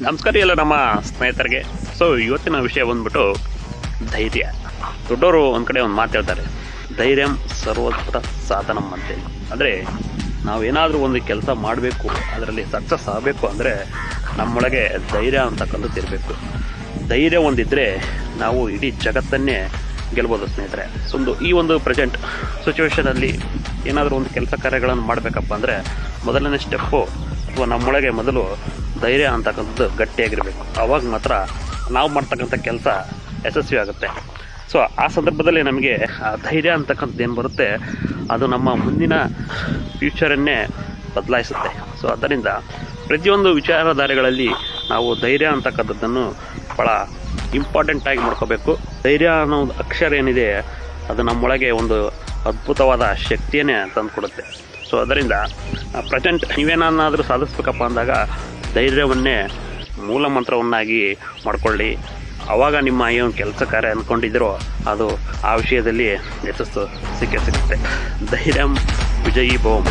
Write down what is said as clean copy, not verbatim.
ನಮಸ್ಕಾರ ಎಲ್ಲ ನಮ್ಮ ಸ್ನೇಹಿತರಿಗೆ. ಸೊ ಇವತ್ತಿನ ವಿಷಯ ಬಂದ್ಬಿಟ್ಟು ಧೈರ್ಯ. ದೊಡ್ಡವರು ಒಂದು ಕಡೆ ಒಂದು ಮಾತು ಹೇಳ್ತಾರೆ, ಧೈರ್ಯಂ ಸರ್ವತ್ರ ಸಾಧನಂ ಅಂತೇಳಿ. ಅಂದರೆ ನಾವೇನಾದರೂ ಒಂದು ಕೆಲಸ ಮಾಡಬೇಕು, ಅದರಲ್ಲಿ ಸಕ್ಸಸ್ ಆಗಬೇಕು ಅಂದರೆ ನಮ್ಮೊಳಗೆ ಧೈರ್ಯ ಅಂತಕ್ಕಂಥದ್ದು ಇರಬೇಕು. ಧೈರ್ಯ ಒಂದಿದ್ದರೆ ನಾವು ಇಡೀ ಜಗತ್ತನ್ನೇ ಗೆಲ್ಬೋದು ಸ್ನೇಹಿತರೆ. ಈ ಒಂದು ಪ್ರೆಸೆಂಟ್ ಸಿಚುವೇಷನಲ್ಲಿ ಏನಾದರೂ ಒಂದು ಕೆಲಸ ಕಾರ್ಯಗಳನ್ನು ಮಾಡಬೇಕಪ್ಪ ಅಂದರೆ ಮೊದಲನೇ ಸ್ಟೆಪ್ಪು ಅಥವಾ ನಮ್ಮೊಳಗೆ ಮೊದಲು ಧೈರ್ಯ ಅಂತಕ್ಕಂಥದ್ದು ಗಟ್ಟಿಯಾಗಿರಬೇಕು. ಆವಾಗ ಮಾತ್ರ ನಾವು ಮಾಡ್ತಕ್ಕಂಥ ಕೆಲಸ ಯಶಸ್ವಿ ಆಗುತ್ತೆ. ಸೊ ಆ ಸಂದರ್ಭದಲ್ಲಿ ನಮಗೆ ಆ ಧೈರ್ಯ ಅಂತಕ್ಕಂಥದ್ದು ಏನು ಬರುತ್ತೆ, ಅದು ನಮ್ಮ ಮುಂದಿನ ಫ್ಯೂಚರನ್ನೇ ಬದಲಾಯಿಸುತ್ತೆ. ಸೊ ಆದ್ದರಿಂದ ಪ್ರತಿಯೊಂದು ವಿಚಾರಧಾರೆಗಳಲ್ಲಿ ನಾವು ಧೈರ್ಯ ಅಂತಕ್ಕಂಥದ್ದನ್ನು ಭಾಳ ಇಂಪಾರ್ಟೆಂಟಾಗಿ ಮಾಡ್ಕೋಬೇಕು. ಧೈರ್ಯ ಅನ್ನೋ ಒಂದು ಅಕ್ಷರ ಏನಿದೆ ಅದು ನಮ್ಮೊಳಗೆ ಒಂದು ಅದ್ಭುತವಾದ ಶಕ್ತಿಯನ್ನೇ ತಂದುಕೊಡುತ್ತೆ. ಸೊ ಅದರಿಂದ ಪ್ರೆಸೆಂಟ್ ನೀವೇನಾದರೂ ಸಾಧಿಸ್ಬೇಕಪ್ಪ ಅಂದಾಗ ಧೈರ್ಯವನ್ನೇ ಮೂಲ ಮಂತ್ರವನ್ನಾಗಿ ಮಾಡಿಕೊಳ್ಳಿ. ಆವಾಗ ನಿಮ್ಮ ಏನು ಕೆಲಸ ಕಾರ್ಯ ಅಂದ್ಕೊಂಡಿದ್ದೀರೋ ಅದು ಆ ವಿಷಯದಲ್ಲಿ ಯಶಸ್ಸು ಸಿಕ್ಕೇ ಸಿಗುತ್ತೆ. ಧೈರ್ಯಂ ವಿಜಯೀ ಭವಂ.